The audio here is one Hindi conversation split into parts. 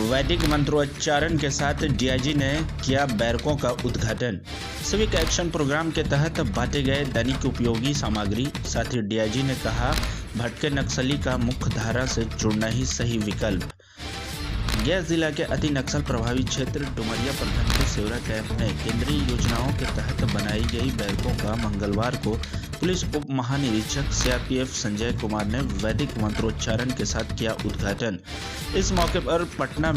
वैदिक मंत्रोच्चारण के साथ डीआईजी ने किया बैरकों का उद्घाटन। सिविक एक्शन प्रोग्राम के तहत बांटे गए दैनिक उपयोगी सामग्री। साथ ही डीआईजी ने कहा, भटके नक्सली का मुख्य धारा से जुड़ना ही सही विकल्प। गया जिला के अति नक्सल प्रभावित क्षेत्र डुमरिया प्रखंड के सेवरा कैंप में केंद्रीय योजनाओं के तहत बनाई गई बैरकों का मंगलवार को पुलिस उप महानिरीक्षक सीआरपीएफ संजय कुमार ने वैदिक मंत्रोच्चारण के साथ किया उद्घाटन। इस मौके पर Patna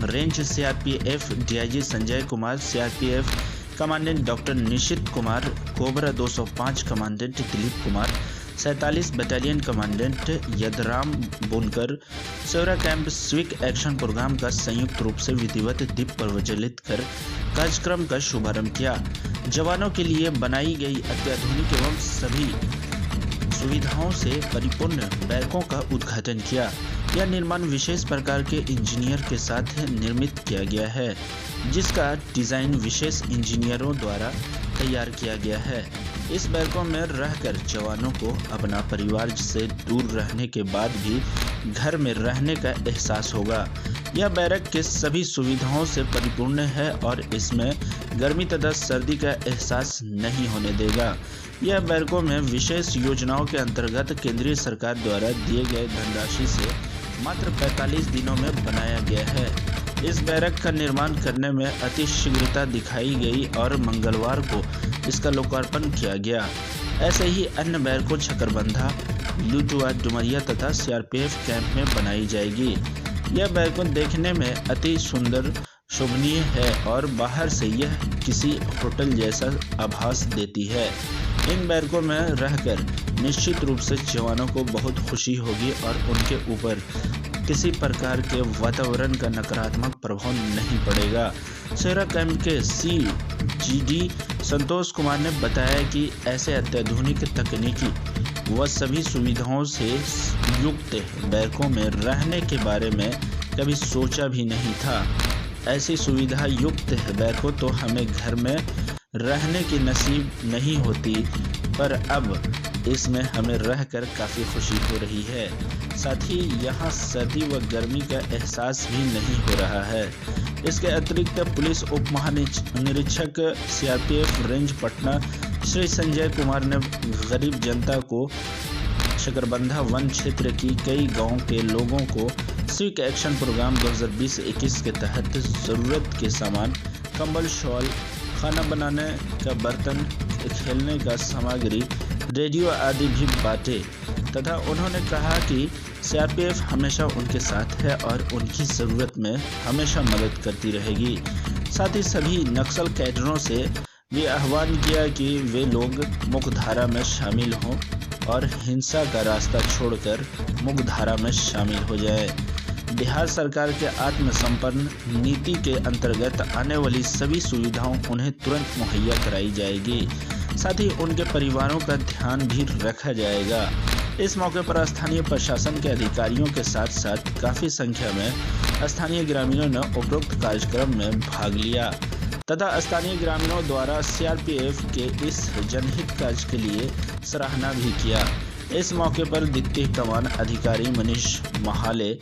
range CRPF DIG Sanjay Kumar, CRPF commandant doctor Nishit Kumar, cobra 205 commandant Dilip Kumar, 47 battalion commandant Yadram Bunkar, Sevra camp civic action programme का संयुक्त रूप से विधिवत दीप प्रज्वलित कर कार्यक्रम का शुभारंभ किया। जवानों के लिए बनाई गई अत्याधुनिक एवं सभी सुविधाओं से परिपूर्ण बैरकों का उद्घाटन किया। यह निर्माण विशेष प्रकार के इंजीनियर के साथ निर्मित किया गया है, जिसका डिजाइन विशेष इंजीनियरों द्वारा तैयार किया गया है। इस बैरकों में रहकर जवानों को अपना परिवार से दूर रहने के बाद भी घर में रहने का एहसास होगा। यह बैरक के सभी सुविधाओं से परिपूर्ण है और इसमें गर्मी तथा सर्दी का एहसास नहीं होने देगा। यह बैरकों में विशेष योजनाओं के अंतर्गत केंद्रीय सरकार द्वारा दिए गए धनराशि से मात्र 45 दिनों में बनाया गया है। इस बैरक का निर्माण करने में अति शीघ्रता दिखाई गई और मंगलवार को इसका लोकार्पण किया गया। ऐसे ही अन्य बैरकों छकरबंधा, लुटुआ, डुमरिया तथा सीआरपीएफ कैंप में बनाई जाएगी। यह बैरकों देखने में अति सुंदर, शोभनीय है और बाहर से यह किसी होटल जैसा आभास देती है। इन बैरकों में रहकर निश्चित रूप से जवानों को बहुत खुशी होगी और उनके ऊपर किसी प्रकार के वातावरण का नकारात्मक प्रभाव नहीं पड़ेगा। सेवरा कैंप के सीजीडी संतोष कुमार ने बताया कि ऐसे अत्याधुनिक तकनीकी व सभी सुविधाओं से युक्त बैरकों में रहने के बारे में कभी सोचा भी नहीं था। ऐसी सुविधा युक्त बैरकों तो हमें घर में रहने की नसीब नहीं होती, पर अब इसमें हमें रहकर काफ़ी खुशी हो रही है। साथ ही यहाँ सर्दी व गर्मी का एहसास भी नहीं हो रहा है। इसके अतिरिक्त पुलिस उप महानिरीक्षक सीआरपीएफ रेंज पटना श्री संजय कुमार ने गरीब जनता को शकरबंधा वन क्षेत्र की कई गांव के लोगों को सिविक एक्शन प्रोग्राम 2020-21 के तहत ज़रूरत के सामान, कंबल, शॉल, खाना बनाने का बर्तन, खेलने का सामग्री, रेडियो आदि भी बांटे तथा उन्होंने कहा कि सीआरपीएफ हमेशा उनके साथ है और उनकी ज़रूरत में हमेशा मदद करती रहेगी। साथ ही सभी नक्सल कैडरों से भी आह्वान किया कि वे लोग मुख्यधारा में शामिल हों और हिंसा का रास्ता छोड़कर मुख्यधारा में शामिल हो जाएं। बिहार सरकार के आत्मसमर्पण नीति के अंतर्गत आने वाली सभी सुविधाओं उन्हें तुरंत मुहैया कराई जाएगी। साथ ही उनके परिवारों का ध्यान भी रखा जाएगा। इस मौके पर स्थानीय प्रशासन के अधिकारियों के साथ साथ काफ़ी संख्या में स्थानीय ग्रामीणों ने उपरोक्त कार्यक्रम में भाग लिया तथा स्थानीय ग्रामीणों द्वारा सीआरपीएफ के इस जनहित कार्य के लिए सराहना भी किया। इस मौके पर द्वितीय कमान अधिकारी Manish Mahale,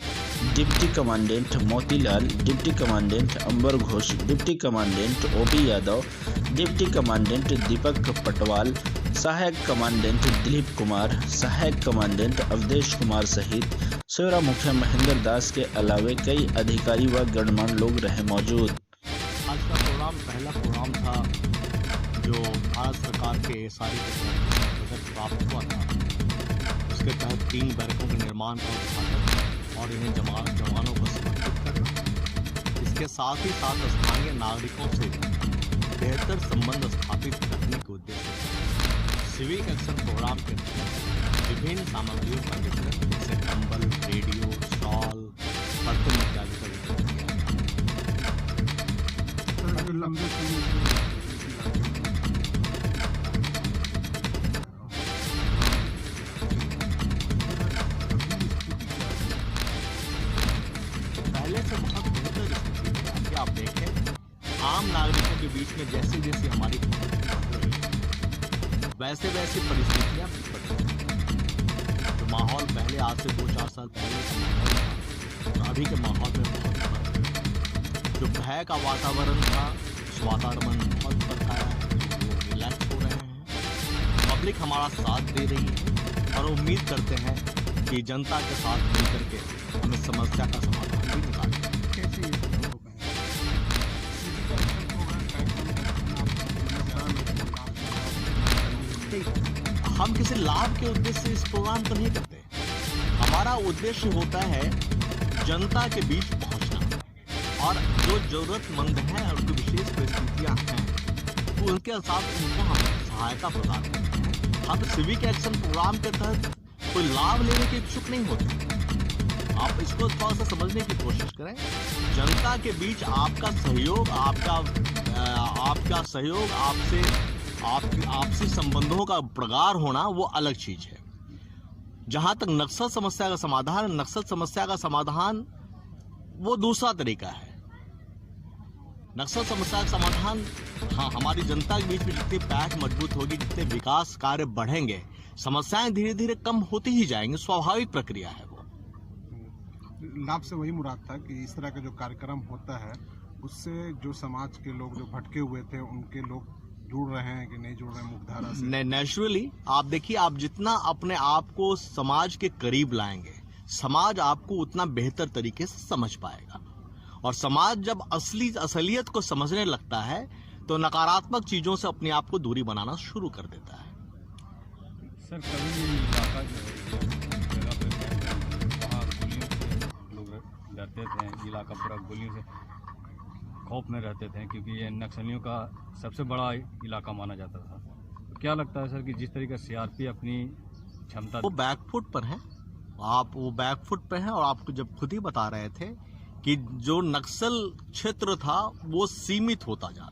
deputy commandant Motilal, deputy commandant Ambar Ghosh, deputy commandant OP Yadav, deputy commandant Deepak Patwal, सहायक कमांडेंट दिलीप कुमार, सहायक कमांडेंट अवधेश कुमार सहित सेवरा मुखिया महेंद्र दास के अलावे कई अधिकारी व गणमान्य लोग रहे मौजूद। आज का प्रोग्राम पहला प्रोग्राम था जो भारत सरकार के सारी बजट प्राप्त हुआ था। उसके तहत 3 बैरकों के निर्माण का उद्घाटन और इन्हें जवानों को समर्पित करना। इसके साथ ही साथ स्थानीय नागरिकों से बेहतर संबंध स्थापित रखने के उद्देश्य से सिविक एक्शन प्रोग्राम के तहत विभिन्न सामग्रियों का वितरण जैसे कंबल, रेडियो, शॉल, बर्तन इत्यादि का वितरण किया गया। पहले से बहुत बेहतर स्थिति है कि आप देखें, आम नागरिकों के बीच में जैसे जैसे हमारी पहुंच बढ़ रही है वैसे वैसे परिस्थितियां भी बढ़ रही हैं। जो माहौल पहले आज से 2-4 साल पहले का माहौल था, तो अभी के माहौल में बहुत फर्क है। जो भय का वातावरण था उस वातावरण बहुत बरकाया है, लोग रिलैक्स हो रहे हैं, पब्लिक हमारा साथ दे रही है और उम्मीद करते हैं कि जनता के साथ मिलकर के हम इस समस्या का समाधान भी निकालें। कैसे ये संभव हो पाया? हम किसी लाभ के उद्देश्य से इस प्रोग्राम को नहीं करते। हमारा उद्देश्य होता है जनता के बीच पहुंचना और जो जरूरतमंद हैं और उनकी विशेष परिस्थितियां हैं तो उनके साथ उनको हम सहायता प्रदान करते हैं। हम सिविक एक्शन प्रोग्राम के तहत कोई लाभ लेने के इच्छुक नहीं होते। आप इसको थोड़ा सा समझने की कोशिश करें। जनता के बीच आपका सहयोग, आपका सहयोग, आपसी संबंधों का प्रगाढ़ होना वो अलग चीज है। जहां तक नक्सल समस्या का समाधान वो दूसरा तरीका है। नक्सल समस्या का समाधान, हाँ, हमारी जनता के बीच में जितनी पैठ मजबूत होगी, जितने विकास कार्य बढ़ेंगे, समस्याएं धीरे धीरे कम होती ही जाएंगी। स्वाभाविक प्रक्रिया है वो। लाभ से वही मुराद था कि इस तरह का जो कार्यक्रम होता है उससे जो समाज के लोग जो भटके हुए थे उनके लोग जुड़ रहे हैं कि नहीं जुड़ रहे हैं मुख्यधारा से। नेचुरली आप देखिए, आप जितना अपने आप को समाज के करीब लाएंगे, समाज आपको उतना बेहतर तरीके से समझ पाएगा। और समाज जब असलियत को समझने लगता है तो नकारात्मक चीजों से अपने आप को दूरी बनाना शुरू कर देता है। सर, कभी ये इलाका जो है जगह पे वहाँ गोलियों से लोग डरते थे, इलाका पूरा गोलियों से खौफ में रहते थे क्योंकि ये नक्सलियों का सबसे बड़ा इलाका माना जाता था। तो क्या लगता है सर कि जिस तरीके से सीआरपी अपनी क्षमता, वो बैकफुट पर है, वो बैकफुट पे है। और आपको जब खुद ही बता रहे थे कि जो नक्सल क्षेत्र था वो सीमित होता जा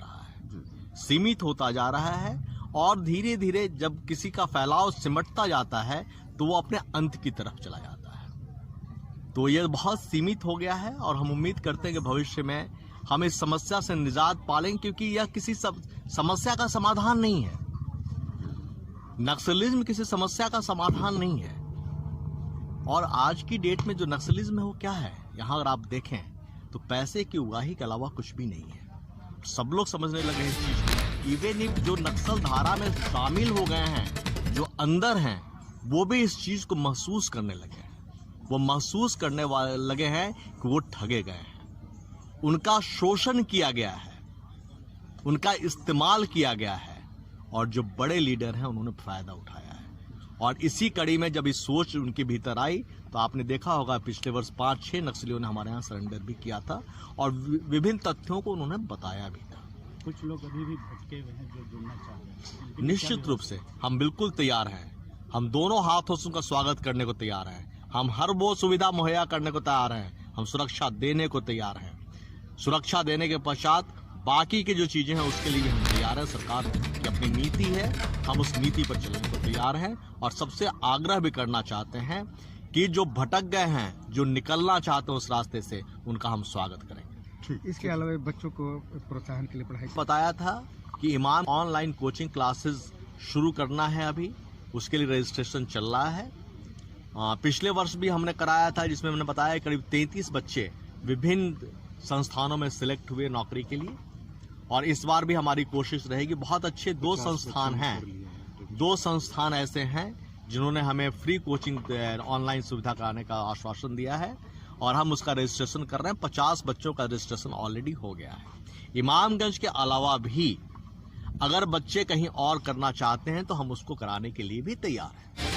रहा है और धीरे धीरे जब किसी का फैलाव सिमटता जाता है तो वो अपने अंत की तरफ चला जाता है। तो ये बहुत सीमित हो गया है और हम उम्मीद करते हैं कि भविष्य में हम इस समस्या से निजात पालेंगे, क्योंकि यह किसी समस्या का समाधान नहीं है। नक्सलिज्म किसी समस्या का समाधान नहीं है। और आज की डेट में जो नक्सलिज्म है वो क्या है, यहाँ अगर आप देखें तो पैसे की उगाही के अलावा कुछ भी नहीं है। सब लोग समझने लगे हैं इस चीज को। इवन इफ जो नक्सल धारा में शामिल हो गए हैं, जो अंदर हैं, वो भी इस चीज को महसूस करने लगे हैं। वो महसूस करने वाले लगे हैं कि वो ठगे गए हैं, उनका शोषण किया गया है, उनका इस्तेमाल किया गया है और जो बड़े लीडर हैं उन्होंने फायदा उठाया है। और इसी कड़ी में जब इस सोच उनके भीतर आई तो आपने देखा होगा पिछले वर्ष 5-6 नक्सलियों ने हमारे यहाँ सरेंडर भी किया था और विभिन्न तथ्यों को उन्होंने बताया भी था। कुछ लोग अभी भी भटके हुए हैं जो जुड़ना चाह रहे हैं। निश्चित रूप से हम बिल्कुल तैयार हैं। हम दोनों हाथों से उनका स्वागत करने को तैयार हैं। हम हर वो सुविधा मुहैया करने को तैयार हैं। हम सुरक्षा देने को तैयार हैं। सुरक्षा देने के पश्चात बाकी की जो चीजें हैं उसके लिए हम तैयार हैं। सरकार की अपनी नीति है, हम उस नीति पर चलने को तैयार हैं। और सबसे आग्रह भी करना चाहते हैं कि जो भटक गए हैं, जो निकलना चाहते हैं उस रास्ते से, उनका हम स्वागत करेंगे। इसके अलावा बच्चों को प्रोत्साहन के लिए पढ़ाई बताया था कि इमाम ऑनलाइन कोचिंग क्लासेस शुरू करना है। अभी उसके लिए रजिस्ट्रेशन चल रहा है। पिछले वर्ष भी हमने कराया था, जिसमें हमने बताया करीब 33 बच्चे विभिन्न संस्थानों में सिलेक्ट हुए नौकरी के लिए। और इस बार भी हमारी कोशिश रहेगी। बहुत अच्छे 2 संस्थान हैं, 2 संस्थान ऐसे हैं जिन्होंने हमें फ्री कोचिंग ऑनलाइन सुविधा कराने का आश्वासन दिया है और हम उसका रजिस्ट्रेशन कर रहे हैं। 50 बच्चों का रजिस्ट्रेशन ऑलरेडी हो गया है। इमामगंज के अलावा भी अगर बच्चे कहीं और करना चाहते हैं तो हम उसको कराने के लिए भी तैयार हैं।